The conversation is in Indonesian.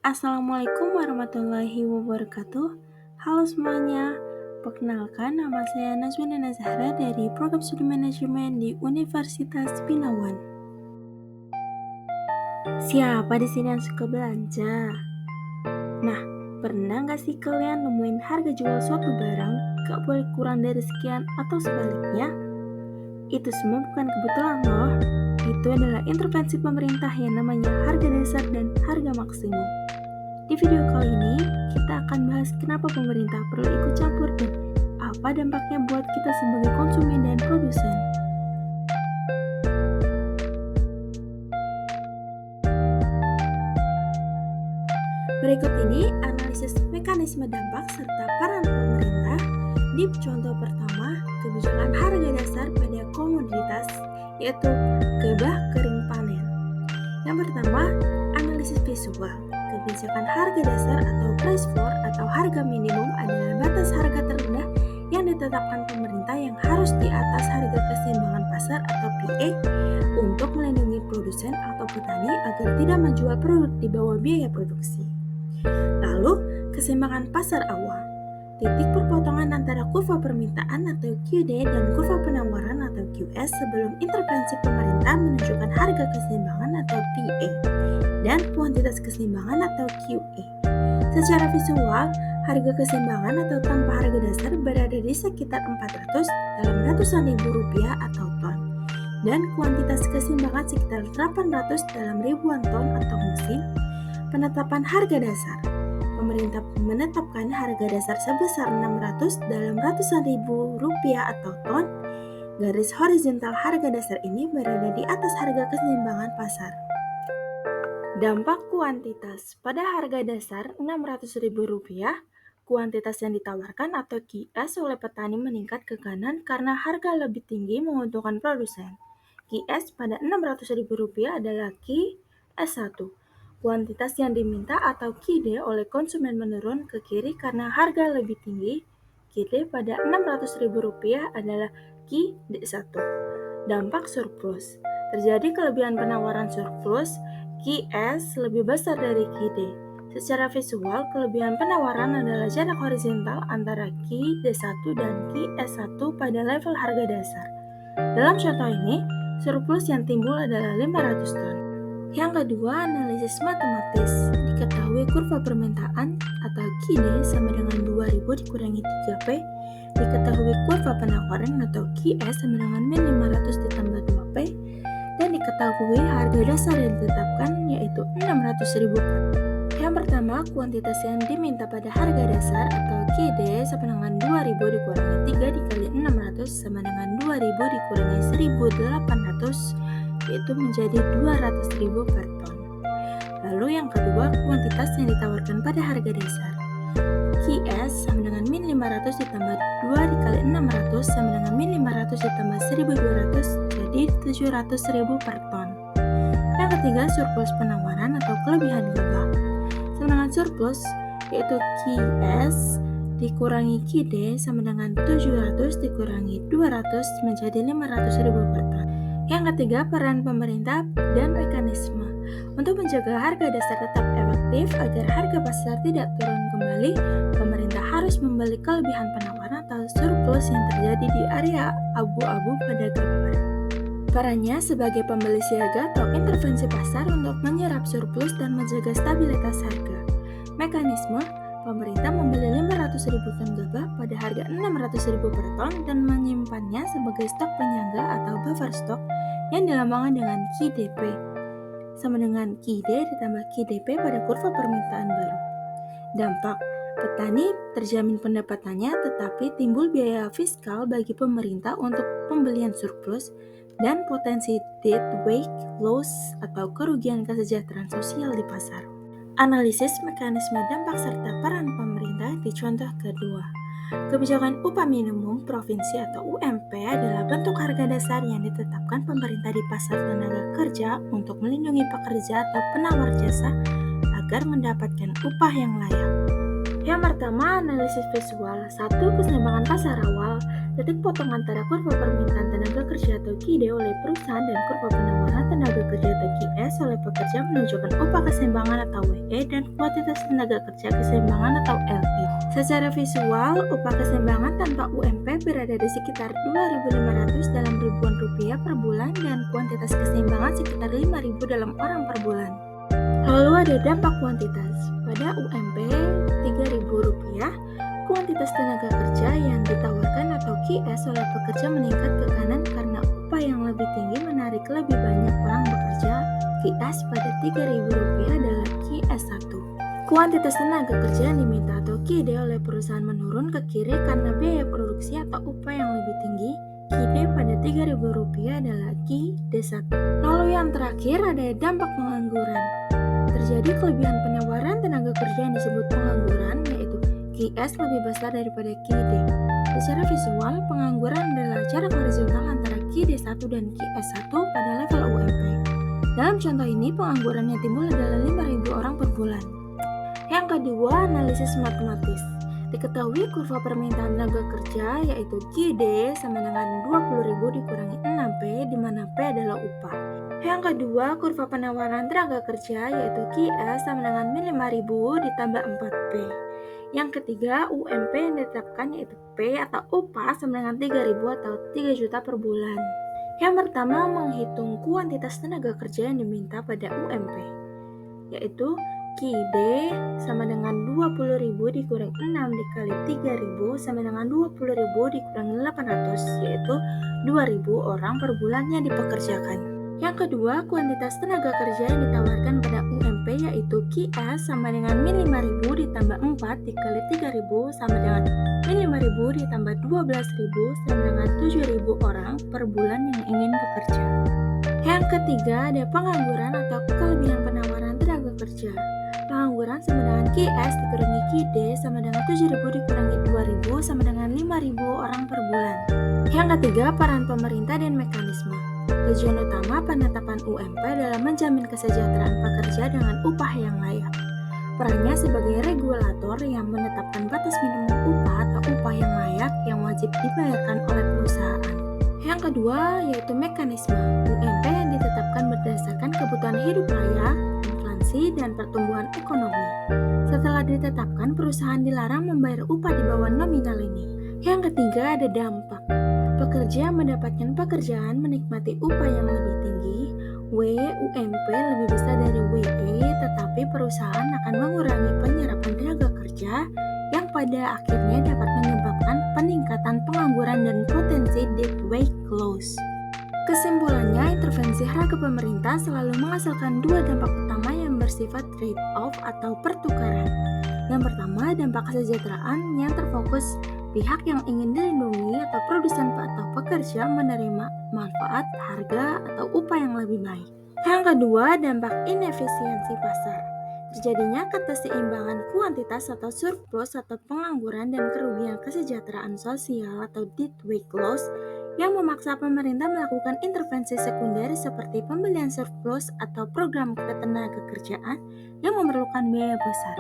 Assalamualaikum warahmatullahi wabarakatuh. Halo semuanya, perkenalkan nama saya Nazwina Nazahra dari Program Studi Manajemen di Universitas Binawan. Siapa di sini yang suka belanja? Nah, pernah nggak sih kalian nemuin harga jual suatu barang gak boleh kurang dari sekian atau sebaliknya? Itu semua bukan kebetulan loh. Itu adalah intervensi pemerintah yang namanya harga dasar dan harga maksimum. Di video kali ini, kita akan bahas kenapa pemerintah perlu ikut campur dan apa dampaknya buat kita sebagai konsumen dan produsen. Berikut ini analisis mekanisme dampak serta peran pemerintah di contoh pertama, kebijakan harga dasar pada komoditas, yaitu gabah kering panen. Yang pertama, analisis visual. Kebijakan harga dasar atau price floor atau harga minimum adalah batas harga terendah yang ditetapkan pemerintah yang harus di atas harga keseimbangan pasar atau PA untuk melindungi produsen atau petani agar tidak menjual produk di bawah biaya produksi. Lalu, keseimbangan pasar awal. Titik perpotongan antara kurva permintaan atau QD dan kurva penawaran atau QS sebelum intervensi pemerintah menunjukkan harga keseimbangan atau PA dan kuantitas keseimbangan atau QE. Secara visual, harga keseimbangan atau tanpa harga dasar berada di sekitar 400 dalam ratusan ribu rupiah atau ton, dan kuantitas keseimbangan sekitar 800 dalam ribuan ton atau musim. Penetapan harga dasar. Pemerintah menetapkan harga dasar sebesar 600 dalam ratusan ribu rupiah atau ton. Garis horizontal harga dasar ini berada di atas harga keseimbangan pasar. Dampak kuantitas. Pada harga dasar Rp600.000, kuantitas yang ditawarkan atau QS oleh petani meningkat ke kanan karena harga lebih tinggi menguntungkan produsen. QS pada Rp600.000 adalah QS1. Kuantitas yang diminta atau QD oleh konsumen menurun ke kiri karena harga lebih tinggi. QD pada Rp600.000 adalah QD1. Dampak surplus. Terjadi kelebihan penawaran surplus, QS lebih besar dari QD. Secara visual, kelebihan penawaran adalah jarak horizontal antara QD1 dan QS1 pada level harga dasar. Dalam contoh ini, surplus yang timbul adalah 500 ton. Yang kedua, analisis matematis. Diketahui kurva permintaan atau QD sama dengan 2000 dikurangi 3P. Diketahui kurva penawaran atau QS sama dengan min 500 ditambah 2P. Dan diketahui harga dasar yang ditetapkan yaitu Rp600.000. Yang pertama, kuantitas yang diminta pada harga dasar atau QD sama dengan 2000 dikurangi 3 dikali 600 sama dengan 2000 dikurangi 1800 yaitu menjadi 200.000 per ton. Lalu yang kedua, kuantitas yang ditawarkan pada harga dasar. QS sama dengan min 500 ditambah 2 dikali 600 sama dengan min 500 ditambah 1200 jadi 700.000 per ton. Yang ketiga, surplus penawaran atau kelebihan gabah. Sama dengan surplus yaitu QS dikurangi QD sama dengan 700 dikurangi 200 menjadi 500.000 per ton. Yang ketiga, peran pemerintah dan mekanisme. Untuk menjaga harga dasar tetap efektif agar harga pasar tidak turun kembali, pemerintah harus membeli kelebihan penawaran atau surplus yang terjadi di area abu-abu pada gambar. Perannya sebagai pembeli siaga atau intervensi pasar untuk menyerap surplus dan menjaga stabilitas harga. Mekanisme, pemerintah membeli 500.000 ton gabah pada harga 600.000 per ton dan menyimpannya sebagai stok penyangga atau buffer stock yang dilambangkan dengan QDP sama dengan QD ditambah QDP pada kurva permintaan baru. Dampak, petani terjamin pendapatannya tetapi timbul biaya fiskal bagi pemerintah untuk pembelian surplus dan potensi dead weight loss atau kerugian kesejahteraan sosial di pasar. Analisis mekanisme dampak serta peran pemerintah di contoh kedua. Kebijakan upah minimum provinsi atau UMP adalah bentuk harga dasar yang ditetapkan pemerintah di pasar tenaga kerja untuk melindungi pekerja atau penawar jasa agar mendapatkan upah yang layak. Yang pertama, analisis visual. 1. Keseimbangan pasar awal. Titik potong antara kurva permintaan tenaga kerja atau atau KIDE oleh perusahaan dan kurva penawaran tenaga kerja atau QS oleh pekerja menunjukkan upah keseimbangan atau WE dan kuantitas tenaga kerja keseimbangan atau LE. Secara visual, upah keseimbangan tanpa UMP berada di sekitar 2.500 dalam ribuan rupiah per bulan dan kuantitas keseimbangan sekitar 5.000 dalam orang per bulan. Lalu ada dampak kuantitas. Pada UMP Rp3.000, kuantitas tenaga kerja yang ditawarkan atau QS oleh pekerja meningkat ke kanan karena upah yang lebih tinggi menarik lebih banyak orang bekerja. QS pada Rp3.000 adalah QS1. Kuantitas tenaga kerja yang diminta atau KIDE oleh perusahaan menurun ke kiri karena biaya produksi atau upah yang lebih tinggi. KIDE pada Rp3.000 adalah QID1. Lalu yang terakhir ada dampak pengangguran. Terjadi kelebihan penawaran tenaga kerja yang disebut pengangguran, yaitu QS lebih besar daripada KIDE. Secara visual, pengangguran adalah jarak horizontal antara QID1 dan QS1 pada level UMP. Dalam contoh ini, pengangguran yang timbul adalah 5.000 orang per bulan. Yang kedua, analisis matematis. Diketahui kurva permintaan tenaga kerja yaitu QD sama dengan 20.000 dikurangi 6P di mana P adalah upah. Yang kedua, kurva penawaran tenaga kerja yaitu QS sama dengan 5.000 ditambah 4P. Yang ketiga, UMP yang ditetapkan yaitu P atau upah sama dengan 3.000 atau 3 juta per bulan. Yang pertama, menghitung kuantitas tenaga kerja yang diminta pada UMP, yaitu QID sama dengan 20.000 dikurangi 6 dikali 3.000 sama dengan 20.000 dikurangi 800, yaitu 2.000 orang per bulan yang dipekerjakan. Yang kedua, kuantitas tenaga kerja yang ditawarkan pada UMP yaitu QS sama dengan min 5.000 ditambah 4 dikali 3.000 sama dengan min 5.000 ditambah 12.000 sama dengan 7.000 orang per bulan yang ingin bekerja. Yang ketiga, ada pengangguran atau kelebihan penawaran tenaga kerja. Pengangguran sama dengan QS dikurangi QD sama dengan 7.000 dikurangi 2.000 sama dengan 5.000 orang per bulan. Yang ketiga, peran pemerintah dan mekanisme. Tujuan utama penetapan UMP adalah menjamin kesejahteraan pekerja dengan upah yang layak. Perannya sebagai regulator yang menetapkan batas minimum upah atau upah yang layak yang wajib dibayarkan oleh perusahaan. Yang kedua, yaitu mekanisme. UMP yang ditetapkan berdasarkan kebutuhan hidup layak, inflasi, dan pertumbuhan ekonomi. Setelah ditetapkan, perusahaan dilarang membayar upah di bawah nominal ini. Yang ketiga, ada dampak. Pekerja mendapatkan pekerjaan menikmati upah yang lebih tinggi, UMP lebih besar dari WE, tetapi perusahaan akan mengurangi penyerapan tenaga kerja yang pada akhirnya dapat menyebabkan peningkatan pengangguran dan potensi dead weight loss. Kesimpulannya, intervensi harga pemerintah selalu menghasilkan dua dampak utama yang bersifat trade-off atau pertukaran. Yang pertama, dampak kesejahteraan yang terfokus pihak yang ingin dilindungi atau produsen atau pekerja menerima manfaat, harga, atau upah yang lebih baik. Yang kedua, dampak inefisiensi pasar. Terjadinya keseimbangan kuantitas atau surplus atau pengangguran dan kerugian kesejahteraan sosial atau dead weight loss yang memaksa pemerintah melakukan intervensi sekunder seperti pembelian surplus atau program ketenagakerjaan yang memerlukan biaya besar.